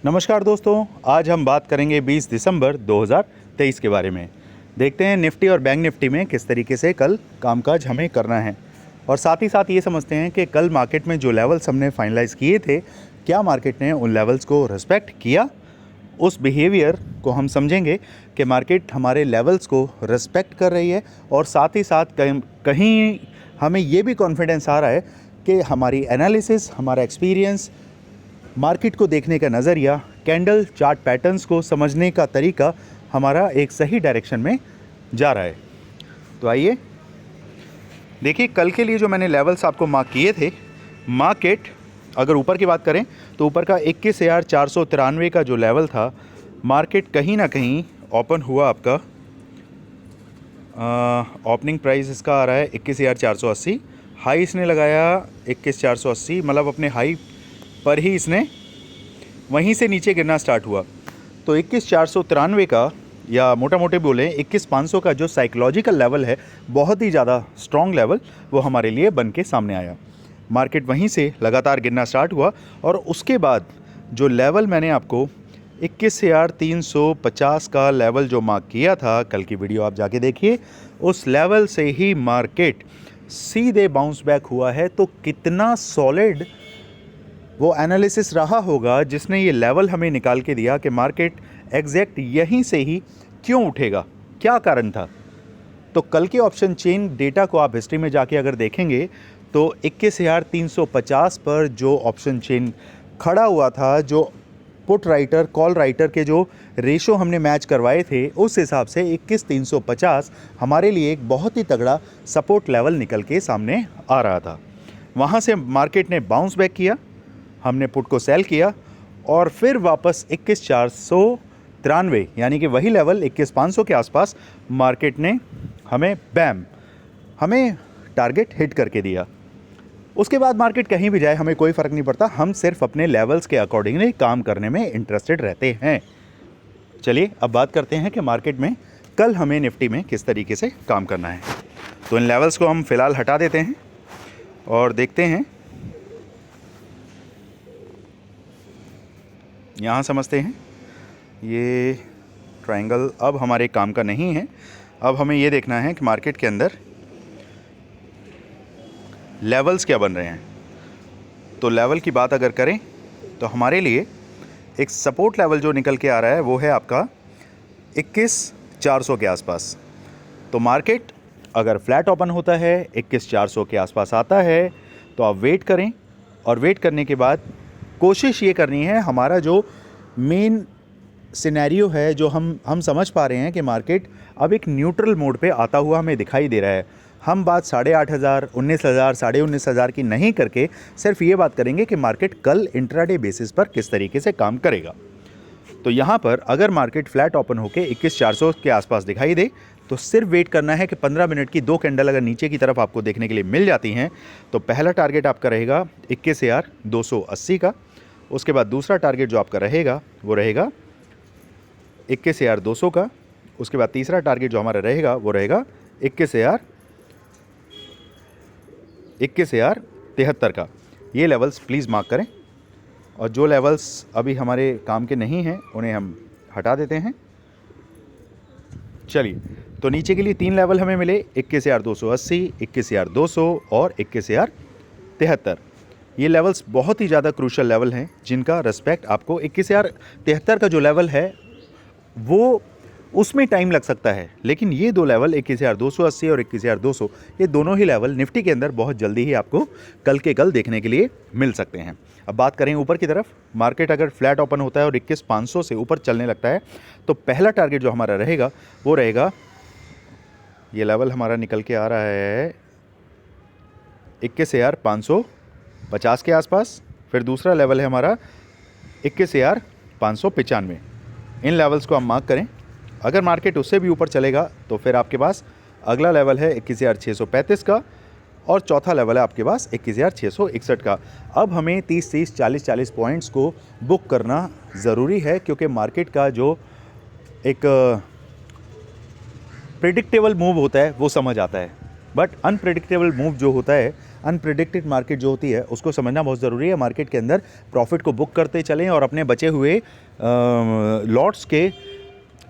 नमस्कार दोस्तों, आज हम बात करेंगे 20 दिसंबर 2023 के बारे में। देखते हैं निफ्टी और बैंक निफ्टी में किस तरीके से कल कामकाज हमें करना है, और साथ ही साथ ये समझते हैं कि कल मार्केट में जो लेवल्स हमने फाइनलाइज किए थे, क्या मार्केट ने उन लेवल्स को रिस्पेक्ट किया। उस बिहेवियर को हम समझेंगे कि मार्केट हमारे लेवल्स को रिस्पेक्ट कर रही है, और साथ ही साथ कहीं हमें ये भी कॉन्फिडेंस आ रहा है कि हमारी एनालिसिस, हमारा एक्सपीरियंस, मार्केट को देखने का नज़रिया, कैंडल चार्ट पैटर्न्स को समझने का तरीका हमारा एक सही डायरेक्शन में जा रहा है। तो आइए देखिए, कल के लिए जो मैंने लेवल्स आपको मार्क किए थे, मार्केट अगर ऊपर की बात करें तो ऊपर का 21,493 का जो लेवल था, मार्केट कहीं ना कहीं ओपन हुआ। आपका ओपनिंग प्राइस इसका आ रहा है 21,480, हाई इसने लगाया 21,480, मतलब अपने हाई पर ही इसने वहीं से नीचे गिरना स्टार्ट हुआ। तो 21,493 का, या मोटा मोटे बोलें 21,500 का जो साइकोलॉजिकल लेवल है, बहुत ही ज़्यादा स्ट्रॉन्ग लेवल, वो हमारे लिए बन के सामने आया। मार्केट वहीं से लगातार गिरना स्टार्ट हुआ, और उसके बाद जो लेवल मैंने आपको 21,350 का लेवल जो मार्क किया था, कल की वीडियो आप जाके देखिए, उस लेवल से ही मार्केट सीधे बाउंस बैक हुआ है। तो कितना सॉलिड वो एनालिसिस रहा होगा जिसने ये लेवल हमें निकाल के दिया कि मार्केट एग्जैक्ट यहीं से ही क्यों उठेगा, क्या कारण था। तो कल के ऑप्शन चेन डेटा को आप हिस्ट्री में जाके अगर देखेंगे तो 21,350 पर जो ऑप्शन चेन खड़ा हुआ था, जो पुट राइटर कॉल राइटर के जो रेशो हमने मैच करवाए थे, उस हिसाब से 21,350 हमारे लिए एक बहुत ही तगड़ा सपोर्ट लेवल निकल के सामने आ रहा था। वहाँ से मार्केट ने बाउंस बैक किया, हमने पुट को सेल किया, और फिर वापस 21,493 यानी कि वही लेवल 21,500 के आसपास मार्केट ने हमें टारगेट हिट करके दिया। उसके बाद मार्केट कहीं भी जाए हमें कोई फ़र्क नहीं पड़ता, हम सिर्फ अपने लेवल्स के अकॉर्डिंगली काम करने में इंटरेस्टेड रहते हैं। चलिए अब बात करते हैं कि मार्केट में कल हमें निफ्टी में किस तरीके से काम करना है। तो इन लेवल्स को हम फ़िलहाल हटा देते हैं और देखते हैं, यहाँ समझते हैं। ये ट्रायंगल अब हमारे काम का नहीं है। अब हमें ये देखना है कि मार्केट के अंदर लेवल्स क्या बन रहे हैं। तो लेवल की बात अगर करें तो हमारे लिए एक सपोर्ट लेवल जो निकल के आ रहा है वो है आपका 21,400 के आसपास। तो मार्केट अगर फ्लैट ओपन होता है, 21,400 के आसपास आता है, तो आप वेट करें, और वेट करने के बाद कोशिश ये करनी है, हमारा जो मेन सिनेरियो है, जो हम समझ पा रहे हैं कि मार्केट अब एक न्यूट्रल मोड पे आता हुआ हमें दिखाई दे रहा है। हम बात 8,500, 19,000, 19,500 की नहीं करके सिर्फ ये बात करेंगे कि मार्केट कल इंट्राडे बेसिस पर किस तरीके से काम करेगा। तो यहाँ पर अगर मार्केट फ्लैट ओपन होकर 21,400 के आसपास दिखाई दे, तो सिर्फ वेट करना है कि 15 मिनट की दो कैंडल अगर नीचे की तरफ आपको देखने के लिए मिल जाती हैं, तो पहला टारगेट आपका रहेगा 21,280 का। उसके बाद दूसरा टारगेट जो आपका रहेगा वो रहेगा 21,200 का। उसके बाद तीसरा टारगेट जो हमारा रहेगा वो रहेगा 21,073 का। ये लेवल्स प्लीज़ मार्क करें, और जो लेवल्स अभी हमारे काम के नहीं हैं उन्हें हम हटा देते हैं। चलिए, तो नीचे के लिए 3 लेवल हमें मिले, 21,280, 21,200 और 21,073। ये लेवल्स बहुत ही ज़्यादा क्रूशल लेवल हैं जिनका रिस्पेक्ट आपको 21,073 का जो लेवल है वो उसमें टाइम लग सकता है, लेकिन ये दो लेवल 21,280 और 21,200, ये दोनों ही लेवल निफ्टी के अंदर बहुत जल्दी ही आपको कल के कल देखने के लिए मिल सकते हैं। अब बात करें ऊपर की तरफ, मार्केट अगर फ्लैट ओपन होता है और 21,500 से ऊपर चलने लगता है, तो पहला टारगेट जो हमारा रहेगा वो रहेगा, ये लेवल हमारा निकल के आ रहा है 21,550 के आसपास। फिर दूसरा लेवल है हमारा 21,595। इन लेवल्स को हम मार्क करें। अगर मार्केट उससे भी ऊपर चलेगा तो फिर आपके पास अगला लेवल है 21,635 का, और चौथा लेवल है आपके पास 21,661 का। अब हमें 30-30, 40-40 पॉइंट्स को बुक करना ज़रूरी है, क्योंकि मार्केट का जो एक प्रेडिक्टेबल मूव होता है वो समझ आता है, बट अनप्रेडिक्टेबल मूव जो होता है अनप्रिडिक्टेड मार्केट जो होती है उसको समझना बहुत ज़रूरी है। मार्केट के अंदर प्रॉफिट को बुक करते चलें और अपने बचे हुए लॉट्स के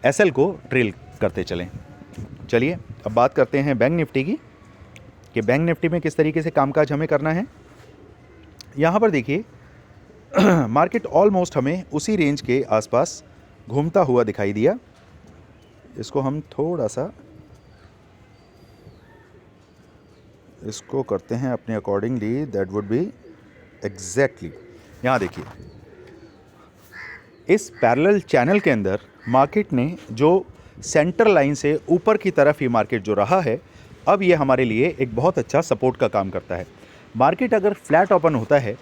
एसएल को ट्रेल करते चलें। चलिए अब बात करते हैं बैंक निफ्टी की, कि बैंक निफ्टी में किस तरीके से कामकाज हमें करना है। यहाँ पर देखिए मार्केट ऑलमोस्ट हमें उसी रेंज के आसपास घूमता हुआ दिखाई दिया। इसको हम थोड़ा सा इसको करते हैं अपने accordingly, that would be exactly. यहाँ देखिए इस पैरेलल चैनल के अंदर मार्केट ने जो सेंटर लाइन से ऊपर की तरफ ही मार्केट जो रहा है, अब ये हमारे लिए एक बहुत अच्छा सपोर्ट का काम करता है। मार्केट अगर फ्लैट ओपन होता है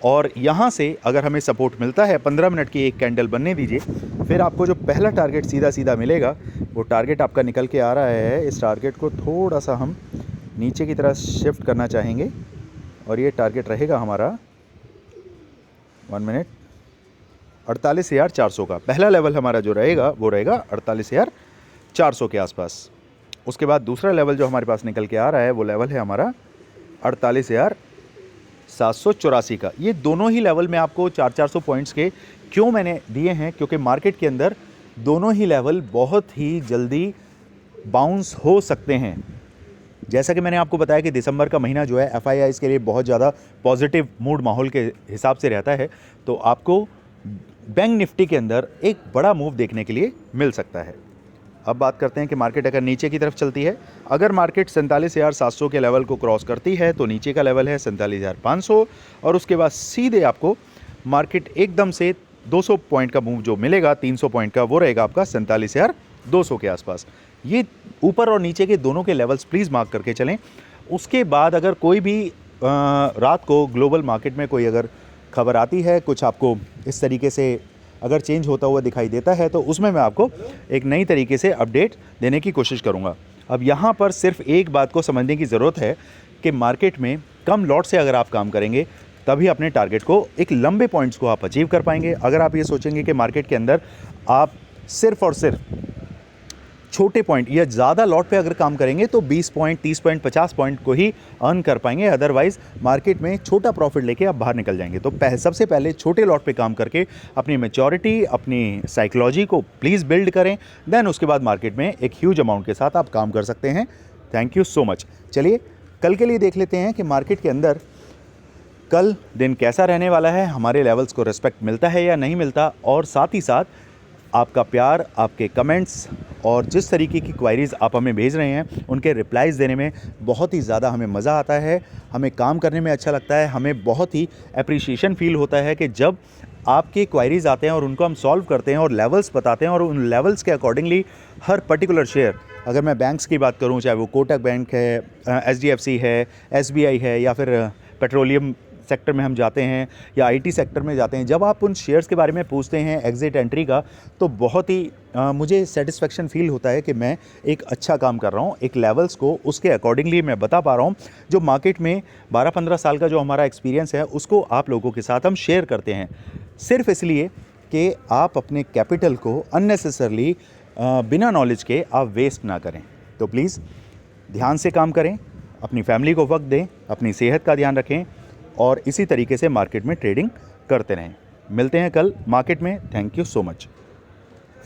और यहाँ से अगर हमें सपोर्ट मिलता है, 15 मिनट की एक कैंडल बनने दीजिए, फिर आपको जो पहला टारगेट सीधा सीधा मिलेगा वो टारगेट आपका निकल के आ रहा है। इस टारगेट को थोड़ा सा हम नीचे की तरफ शिफ्ट करना चाहेंगे और ये टारगेट रहेगा हमारा 1 मिनट 48,400 का। पहला लेवल हमारा जो रहेगा वो रहेगा 48,400 के आसपास। उसके बाद दूसरा लेवल जो हमारे पास निकल के आ रहा है वो लेवल है हमारा 48,784 का। ये दोनों ही लेवल में आपको 400 पॉइंट्स के क्यों मैंने दिए हैं, क्योंकि मार्केट के अंदर दोनों ही लेवल बहुत ही जल्दी बाउंस हो सकते हैं। जैसा कि मैंने आपको बताया कि दिसंबर का महीना जो है एफआईआईज़ के लिए बहुत ज़्यादा पॉजिटिव मूड माहौल के हिसाब से रहता है, तो आपको बैंक निफ्टी के अंदर एक बड़ा मूव देखने के लिए मिल सकता है। अब बात करते हैं कि मार्केट अगर नीचे की तरफ चलती है, अगर मार्केट 47,700 के लेवल को क्रॉस करती है तो नीचे का लेवल है 47,500 और उसके बाद सीधे आपको मार्केट एकदम से 200 पॉइंट का मूव जो मिलेगा, 300 पॉइंट का, वो रहेगा आपका 47,200 के आसपास। ये ऊपर और नीचे के दोनों के लेवल्स प्लीज़ मार्क करके चलें। उसके बाद अगर कोई भी रात को ग्लोबल मार्केट में कोई अगर खबर आती है, कुछ आपको इस तरीके से अगर चेंज होता हुआ दिखाई देता है, तो उसमें मैं आपको एक नई तरीके से अपडेट देने की कोशिश करूँगा। अब यहाँ पर सिर्फ एक बात को समझने की ज़रूरत है कि मार्केट में कम लॉट से अगर आप काम करेंगे तभी अपने टारगेट को, एक लंबे पॉइंट्स को आप अचीव कर पाएंगे। अगर आप ये सोचेंगे कि मार्केट के अंदर आप सिर्फ और सिर्फ छोटे पॉइंट या ज़्यादा लॉट पे अगर काम करेंगे तो 20 पॉइंट, 30 पॉइंट, 50 पॉइंट को ही अर्न कर पाएंगे। अदरवाइज़ मार्केट में छोटा प्रॉफिट लेके आप बाहर निकल जाएंगे। तो सबसे पहले छोटे लॉट पे काम करके अपनी मैच्योरिटी, अपनी साइकोलॉजी को प्लीज़ बिल्ड करें, देन उसके बाद मार्केट में एक ह्यूज अमाउंट के साथ आप काम कर सकते हैं। Thank you so much. चलिए कल के लिए देख लेते हैं कि मार्केट के अंदर कल दिन कैसा रहने वाला है, हमारे लेवल्स को रिस्पेक्ट मिलता है या नहीं मिलता, और साथ ही साथ आपका प्यार, आपके कमेंट्स और जिस तरीके की क्वायरीज़ आप हमें भेज रहे हैं उनके रिप्लाइज़ देने में बहुत ही ज़्यादा हमें मज़ा आता है, हमें काम करने में अच्छा लगता है। हमें बहुत ही अप्रिशिएशन फ़ील होता है कि जब आपके क्वायरीज़ आते हैं और उनको हम सॉल्व करते हैं और लेवल्स बताते हैं और उन लेवल्स के अकॉर्डिंगली हर पर्टिकुलर शेयर, अगर मैं बैंक्स की बात करूं, चाहे वो कोटक बैंक है, एचडीएफसी है, एसबीआई है, या फिर पेट्रोलियम सेक्टर में हम जाते हैं या आईटी सेक्टर में जाते हैं, जब आप उन शेयर्स के बारे में पूछते हैं एग्जिट एंट्री का, तो बहुत ही मुझे सेटिस्फेक्शन फील होता है कि मैं एक अच्छा काम कर रहा हूँ। एक लेवल्स को उसके अकॉर्डिंगली मैं बता पा रहा हूँ। जो मार्केट में 12-15 साल का जो हमारा एक्सपीरियंस है उसको आप लोगों के साथ हम शेयर करते हैं, सिर्फ इसलिए कि आप अपने कैपिटल को अननेसेसरली बिना नॉलेज के आप वेस्ट ना करें। तो प्लीज़ ध्यान से काम करें, अपनी फैमिली को वक्त दें, अपनी सेहत का ध्यान रखें और इसी तरीके से मार्केट में ट्रेडिंग करते रहें। मिलते हैं कल मार्केट में। Thank you so much.